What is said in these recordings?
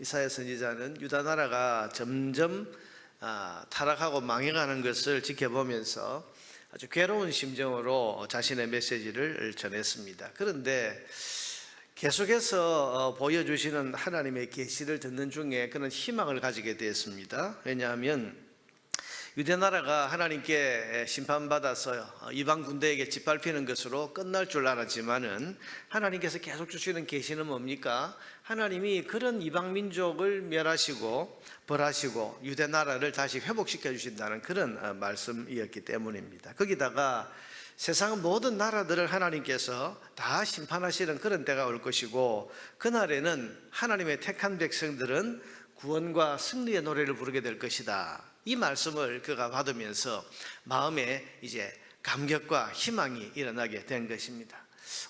이사야 선지자는 유다 나라가 점점 타락하고 망해가는 것을 지켜보면서 아주 괴로운 심정으로 자신의 메시지를 전했습니다. 그런데 계속해서 보여주시는 하나님의 계시를 듣는 중에 그는 희망을 가지게 되었습니다. 왜냐하면 유대 나라가 하나님께 심판받아서 이방 군대에게 짓밟히는 것으로 끝날 줄 알았지만은 하나님께서 계속 주시는 계시는 뭡니까? 하나님이 그런 이방 민족을 멸하시고 벌하시고 유대 나라를 다시 회복시켜 주신다는 그런 말씀이었기 때문입니다. 거기다가 세상 모든 나라들을 하나님께서 다 심판하시는 그런 때가 올 것이고, 그날에는 하나님의 택한 백성들은 구원과 승리의 노래를 부르게 될 것이다. 이 말씀을 그가 받으면서 마음에 이제 감격과 희망이 일어나게 된 것입니다.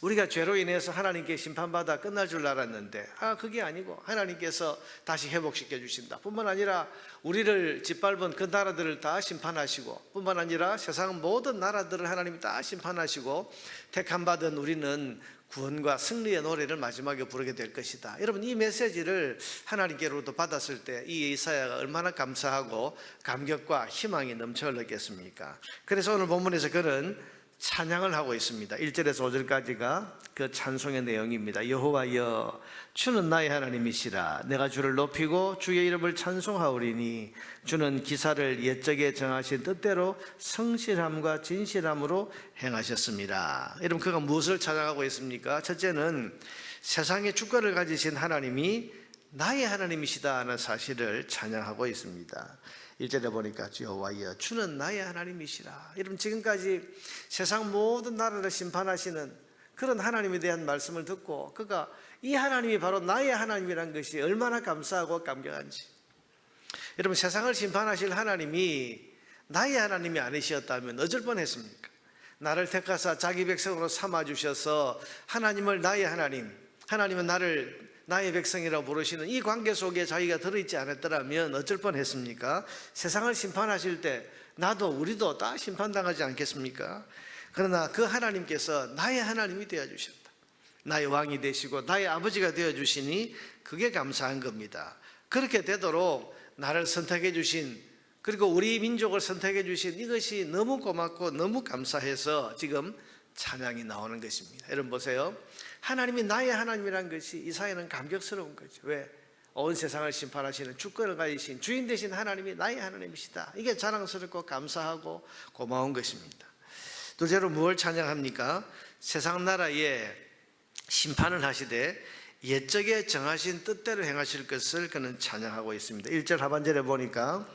우리가 죄로 인해서 하나님께 심판받아 끝날 줄 알았는데 그게 아니고 하나님께서 다시 회복시켜 주신다. 뿐만 아니라 우리를 짓밟은 그 나라들을 다 심판하시고, 뿐만 아니라 세상 모든 나라들을 하나님이 다 심판하시고, 택함받은 우리는 구원과 승리의 노래를 마지막에 부르게 될 것이다. 여러분, 이 메시지를 하나님께로부터 받았을 때 이 이사야가 얼마나 감사하고 감격과 희망이 넘쳐 흘렀겠습니까? 그래서 오늘 본문에서 그는 찬양을 하고 있습니다. 1절에서 5절까지가 그 찬송의 내용입니다. 여호와여, 주는 나의 하나님이시라. 내가 주를 높이고 주의 이름을 찬송하오리니 주는 기사를 옛적에 정하신 뜻대로 성실함과 진실함으로 행하셨습니다. 여러분, 그가 무엇을 찬양하고 있습니까? 첫째는 세상의 주권을 가지신 하나님이 나의 하나님이시다 하는 사실을 찬양하고 있습니다. 1절에 보니까 여호와여, 주는 나의 하나님이시라. 여러분, 지금까지 세상 모든 나라를 심판하시는 그런 하나님에 대한 말씀을 듣고 그가 이 하나님이 바로 나의 하나님이란 것이 얼마나 감사하고 감격한지. 여러분, 세상을 심판하실 하나님이 나의 하나님이 아니셨다면 어쩔 뻔했습니까? 나를 택하사 자기 백성으로 삼아주셔서 하나님을 나의 하나님, 하나님은 나를 나의 백성이라고 부르시는 이 관계 속에 자기가 들어있지 않았더라면 어쩔 뻔했습니까? 세상을 심판하실 때 나도 우리도 다 심판당하지 않겠습니까? 그러나 그 하나님께서 나의 하나님이 되어주셨다. 나의 왕이 되시고 나의 아버지가 되어주시니 그게 감사한 겁니다. 그렇게 되도록 나를 선택해 주신, 그리고 우리 민족을 선택해 주신 이것이 너무 고맙고 너무 감사해서 지금 찬양이 나오는 것입니다. 여러분 보세요. 하나님이 나의 하나님이란 것이 이사야는 감격스러운 거죠. 왜? 온 세상을 심판하시는 주권을 가지신 주인 되신 하나님이 나의 하나님이시다. 이게 자랑스럽고 감사하고 고마운 것입니다. 둘째로 무엇을 찬양합니까? 세상 나라에 심판을 하시되 옛적에 정하신 뜻대로 행하실 것을 그는 찬양하고 있습니다. 1절 하반절에 보니까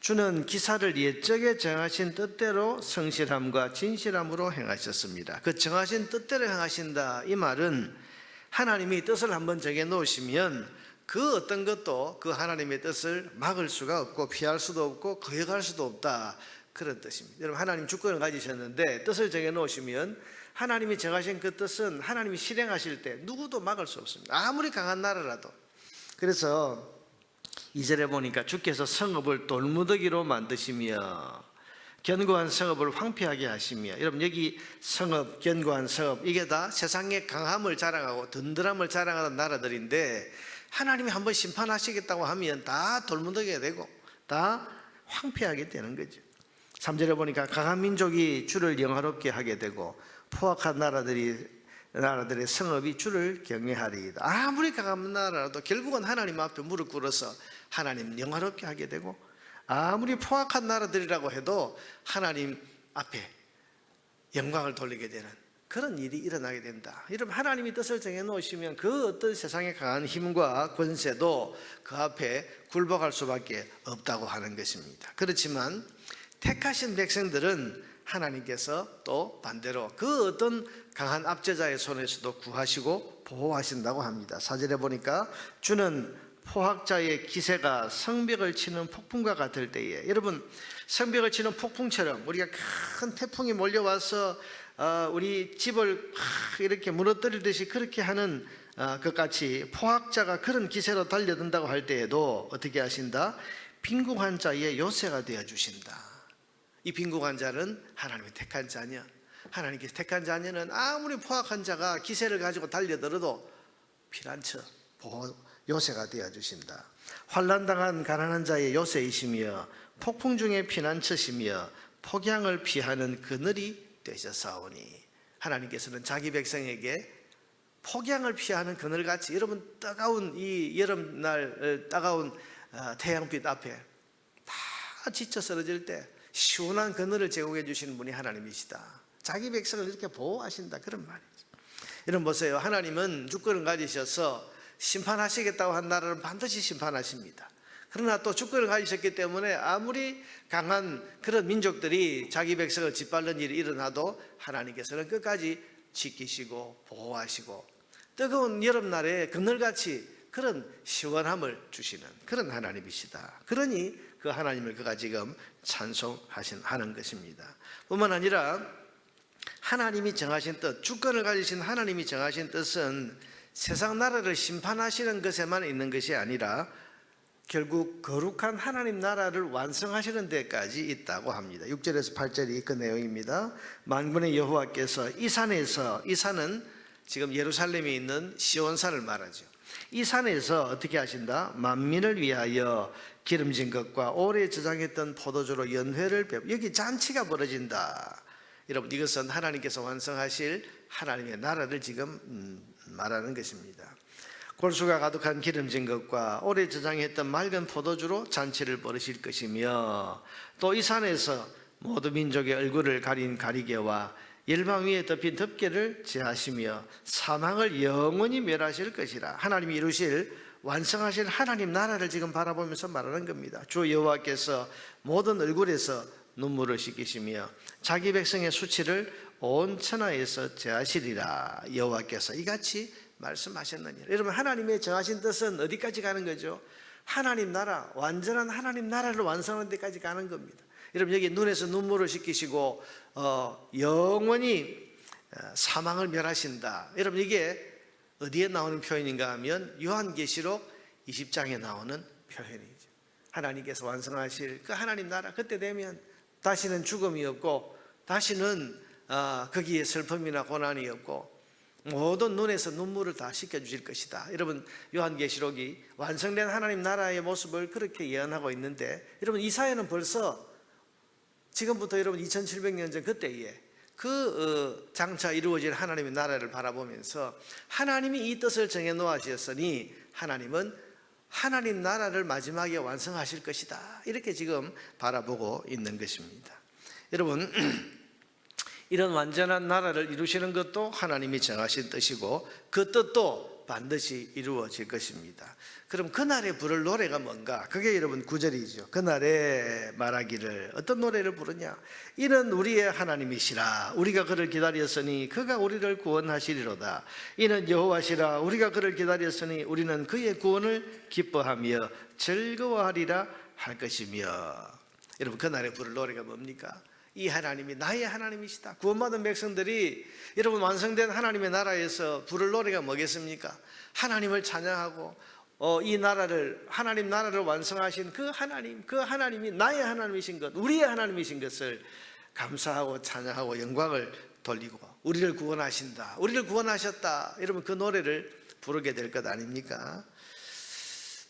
주는 기사를 옛적에 정하신 뜻대로 성실함과 진실함으로 행하셨습니다. 그 정하신 뜻대로 행하신다, 이 말은 하나님이 뜻을 한번 정해 놓으시면 그 어떤 것도 그 하나님의 뜻을 막을 수가 없고 피할 수도 없고 거역할 수도 없다, 그런 뜻입니다. 여러분, 하나님 주권을 가지셨는데 뜻을 정해 놓으시면 하나님이 정하신 그 뜻은 하나님이 실행하실 때 누구도 막을 수 없습니다. 아무리 강한 나라라도. 그래서 2절에 보니까 주께서 성읍을 돌무더기로 만드시며 견고한 성읍을 황폐하게 하시며, 여러분 여기 성읍, 견고한 성읍, 이게 다 세상의 강함을 자랑하고 든든함을 자랑하는 나라들인데 하나님이 한번 심판하시겠다고 하면 다 돌무더기가 되고 다 황폐하게 되는 거죠. 3절에 보니까 강한 민족이 주를 영화롭게 하게 되고 포악한 나라들의 성읍이 주를 경외하리이다. 아무리 강한 나라라도 결국은 하나님 앞에 무릎 꿇어서 하나님 영화롭게 하게 되고, 아무리 포악한 나라들이라고 해도 하나님 앞에 영광을 돌리게 되는 그런 일이 일어나게 된다. 여러분, 하나님이 뜻을 정해 놓으시면 그 어떤 세상의 강한 힘과 권세도 그 앞에 굴복할 수밖에 없다고 하는 것입니다. 그렇지만 택하신 백성들은 하나님께서 또 반대로 그 어떤 강한 압제자의 손에서도 구하시고 보호하신다고 합니다. 4절에 보니까 주는 포악자의 기세가 성벽을 치는 폭풍과 같을 때에, 여러분 성벽을 치는 폭풍처럼 우리가 큰 태풍이 몰려와서 우리 집을 이렇게 무너뜨리듯이 그렇게 하는 것 같이 포악자가 그런 기세로 달려든다고 할 때에도 어떻게 하신다? 빈궁한 자의 요새가 되어주신다. 이 빈궁한 자는 하나님의 택한 자녀, 하나님께서 택한 자녀는 아무리 포악한 자가 기세를 가지고 달려들어도 피난처, 요새가 되어주신다. 환난당한 가난한 자의 요새이시며 폭풍 중에 피난처시며 폭양을 피하는 그늘이 되셨사오니, 하나님께서는 자기 백성에게 폭양을 피하는 그늘같이, 여러분 따가운 이 여름날 따가운 태양빛 앞에 다 지쳐 쓰러질 때 시원한 그늘을 제공해 주시는 분이 하나님이시다. 자기 백성을 이렇게 보호하신다, 그런 말이죠. 여러분 보세요. 하나님은 주권을 가지셔서 심판하시겠다고 한 나라를 반드시 심판하십니다. 그러나 또 주권을 가지셨기 때문에 아무리 강한 그런 민족들이 자기 백성을 짓밟는 일이 일어나도 하나님께서는 끝까지 지키시고 보호하시고 뜨거운 여름날에 그늘같이 그런 시원함을 주시는 그런 하나님이시다. 그러니 그 하나님을 그가 지금 찬송하는 것입니다. 뿐만 아니라 하나님이 정하신 뜻, 주권을 가지신 하나님이 정하신 뜻은 세상 나라를 심판하시는 것에만 있는 것이 아니라 결국 거룩한 하나님 나라를 완성하시는 데까지 있다고 합니다. 6절에서 8절이 그 내용입니다. 만군의 여호와께서 이 산에서, 이 산은 지금 예루살렘에 있는 시온산을 말하죠. 이 산에서 어떻게 하신다? 만민을 위하여 기름진 것과 오래 저장했던 포도주로 연회를 여기 잔치가 벌어진다. 여러분, 이것은 하나님께서 완성하실 하나님의 나라를 지금 말하는 것입니다. 골수가 가득한 기름진 것과 오래 저장했던 맑은 포도주로 잔치를 벌이실 것이며, 또 이 산에서 모두 민족의 얼굴을 가린 가리개와 열방 위에 덮인 덮개를 제하시며 사망을 영원히 멸하실 것이라. 하나님이 이루실 완성하실 하나님 나라를 지금 바라보면서 말하는 겁니다. 주 여호와께서 모든 얼굴에서 눈물을 씻기시며 자기 백성의 수치를 온 천하에서 제하시리라. 여호와께서 이같이 말씀하셨느니라. 여러분, 하나님의 정하신 뜻은 어디까지 가는 거죠? 하나님 나라, 완전한 하나님 나라를 완성하는 데까지 가는 겁니다. 여러분, 여기 눈에서 눈물을 씻기시고 영원히 사망을 멸하신다. 여러분, 이게 어디에 나오는 표현인가 하면 요한계시록 20장에 나오는 표현이죠. 하나님께서 완성하실 그 하나님 나라, 그때 되면 다시는 죽음이 없고 다시는 거기에 슬픔이나 고난이 없고 모든 눈에서 눈물을 다 씻겨주실 것이다. 여러분, 요한계시록이 완성된 하나님 나라의 모습을 그렇게 예언하고 있는데, 여러분, 이사야는 벌써 지금부터 여러분 2700년 전 그때에 그 장차 이루어질 하나님의 나라를 바라보면서 하나님이 이 뜻을 정해 놓으셨으니 하나님은 하나님 나라를 마지막에 완성하실 것이다. 이렇게 지금 바라보고 있는 것입니다. 여러분, 이런 완전한 나라를 이루시는 것도 하나님이 정하신 뜻이고 그 뜻도 반드시 이루어질 것입니다. 그럼 그날에 부를 노래가 뭔가? 그게 여러분 9절이죠. 그날에 말하기를, 어떤 노래를 부르냐? 이는 우리의 하나님이시라. 우리가 그를 기다렸으니 그가 우리를 구원하시리로다. 이는 여호와시라. 우리가 그를 기다렸으니 우리는 그의 구원을 기뻐하며 즐거워하리라 할 것이며. 여러분, 그날에 부를 노래가 뭡니까? 이 하나님이 나의 하나님이시다. 구원받은 백성들이 여러분 완성된 하나님의 나라에서 부를 노래가 뭐겠습니까? 하나님을 찬양하고 이 나라를, 하나님 나라를 완성하신 그 하나님이 나의 하나님이신 것, 우리의 하나님이신 것을 감사하고 찬양하고 영광을 돌리고 우리를 구원하신다, 우리를 구원하셨다. 여러분, 그 노래를 부르게 될 것 아닙니까?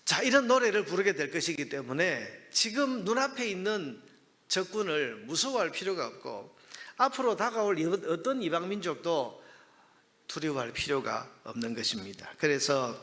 자, 이런 노래를 부르게 될 것이기 때문에 지금 눈앞에 있는 적군을 무서워할 필요가 없고 앞으로 다가올 어떤 이방 민족도 두려워할 필요가 없는 것입니다. 그래서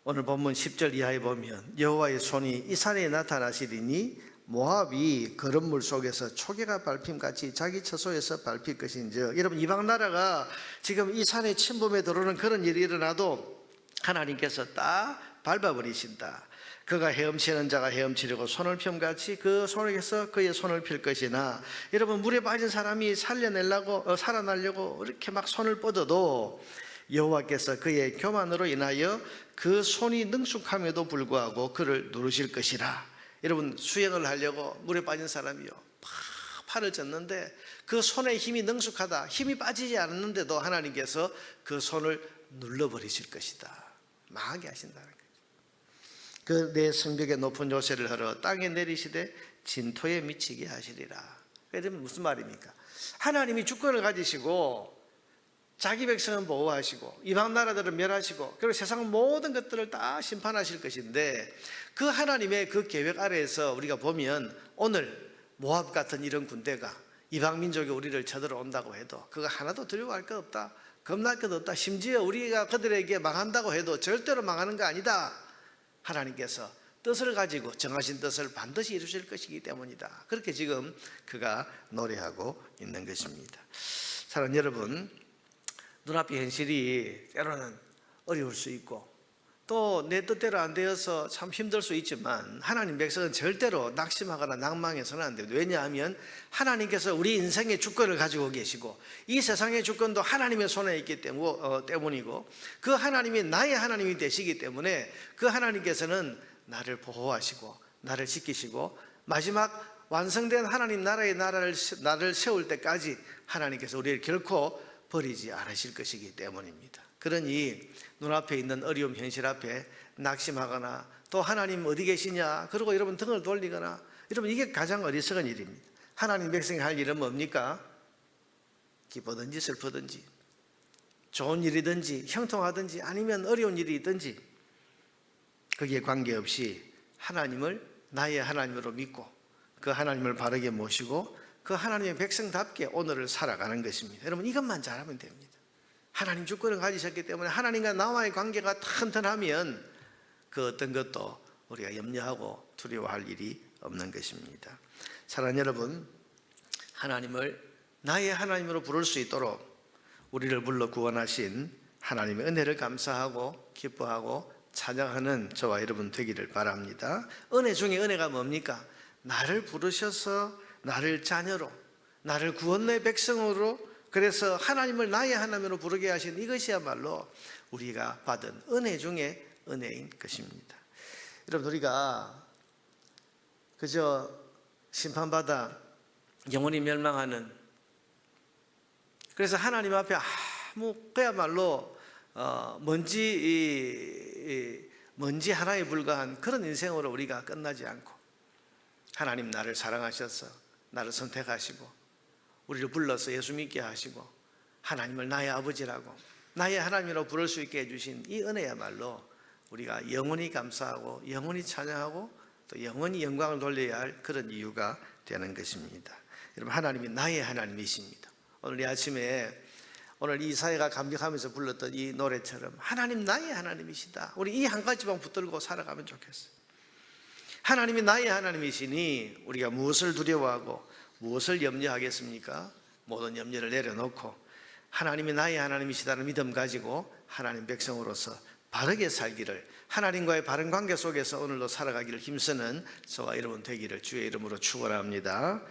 오늘 본문 10절 이하에 보면 여호와의 손이 이 산에 나타나시리니 모압이 거름물 속에서 초계가 밟힘같이 자기 처소에서 밟힐 것인즉. 여러분, 이방 나라가 지금 이 산에 침범해 들어오는 그런 일이 일어나도 하나님께서 딱 밟아버리신다. 그가 헤엄치는 자가 헤엄치려고 손을 펴같이 그 손에서 그의 손을 필 것이나. 여러분, 물에 빠진 사람이 살아나려고 이렇게 막 손을 뻗어도 여호와께서 그의 교만으로 인하여 그 손이 능숙함에도 불구하고 그를 누르실 것이라. 여러분, 수영을 하려고 물에 빠진 사람이요, 팔을 젓는데 그 손의 힘이 능숙하다, 힘이 빠지지 않았는데도 하나님께서 그 손을 눌러버리실 것이다. 망하게 하신다는 거예요. 그 내 성벽에 높은 요새를 헐어 땅에 내리시되 진토에 미치게 하시리라. 그러면 무슨 말입니까? 하나님이 주권을 가지시고 자기 백성은 보호하시고 이방 나라들은 멸하시고 그리고 세상 모든 것들을 다 심판하실 것인데, 그 하나님의 그 계획 아래에서 우리가 보면 오늘 모압 같은 이런 군대가 이방 민족이 우리를 쳐들어온다고 해도 그거 하나도 두려워할 것 없다, 겁날 것 없다, 심지어 우리가 그들에게 망한다고 해도 절대로 망하는 거 아니다. 하나님께서 뜻을 가지고 정하신 뜻을 반드시 이루실 것이기 때문이다. 그렇게 지금 그가 노래하고 있는 것입니다. 사랑하는 여러분, 눈앞의 현실이 때로는 어려울 수 있고 또 내 뜻대로 안 되어서 참 힘들 수 있지만, 하나님 백성은 절대로 낙심하거나 낭망해서는 안 됩니다. 왜냐하면 하나님께서 우리 인생의 주권을 가지고 계시고 이 세상의 주권도 하나님의 손에 있기 때문이고, 그 하나님이 나의 하나님이 되시기 때문에 그 하나님께서는 나를 보호하시고 나를 지키시고 마지막 완성된 하나님 나라의 나를 세울 때까지 하나님께서 우리를 결코 버리지 않으실 것이기 때문입니다. 그러니 눈앞에 있는 어려움 현실 앞에 낙심하거나 또 하나님 어디 계시냐 그러고 여러분 등을 돌리거나, 여러분 이게 가장 어리석은 일입니다. 하나님 백성이 할 일은 뭡니까? 기쁘든지 슬프든지 좋은 일이든지 형통하든지 아니면 어려운 일이 있든지 거기에 관계없이 하나님을 나의 하나님으로 믿고 그 하나님을 바르게 모시고 그 하나님의 백성답게 오늘을 살아가는 것입니다. 여러분 이것만 잘하면 됩니다. 하나님 주권을 가지셨기 때문에 하나님과 나와의 관계가 튼튼하면 그 어떤 것도 우리가 염려하고 두려워할 일이 없는 것입니다. 사랑하는 여러분, 하나님을 나의 하나님으로 부를 수 있도록 우리를 불러 구원하신 하나님의 은혜를 감사하고 기뻐하고 찬양하는 저와 여러분 되기를 바랍니다. 은혜 중에 은혜가 뭡니까? 나를 부르셔서 나를 자녀로, 나를 구원의 백성으로, 그래서 하나님을 나의 하나님으로 부르게 하신 이것이야말로 우리가 받은 은혜 중에 은혜인 것입니다. 여러분, 우리가 그저 심판받아 영원히 멸망하는, 그래서 하나님 앞에 아무 그야말로 먼지 하나에 불과한 그런 인생으로 우리가 끝나지 않고, 하나님 나를 사랑하셔서 나를 선택하시고 우리를 불러서 예수 믿게 하시고 하나님을 나의 아버지라고 나의 하나님이라고 부를 수 있게 해주신 이 은혜야말로 우리가 영원히 감사하고 영원히 찬양하고 또 영원히 영광을 돌려야 할 그런 이유가 되는 것입니다. 여러분, 하나님이 나의 하나님이십니다. 오늘 이 아침에 오늘 이사야가 감격하면서 불렀던 이 노래처럼 하나님 나의 하나님이시다. 우리 이 한 가지만 붙들고 살아가면 좋겠어요. 하나님이 나의 하나님이시니 우리가 무엇을 두려워하고 무엇을 염려하겠습니까? 모든 염려를 내려놓고 하나님이 나의 하나님이시다는 믿음 가지고 하나님 백성으로서 바르게 살기를, 하나님과의 바른 관계 속에서 오늘도 살아가기를 힘쓰는 저와 여러분 되기를 주의 이름으로 축원합니다.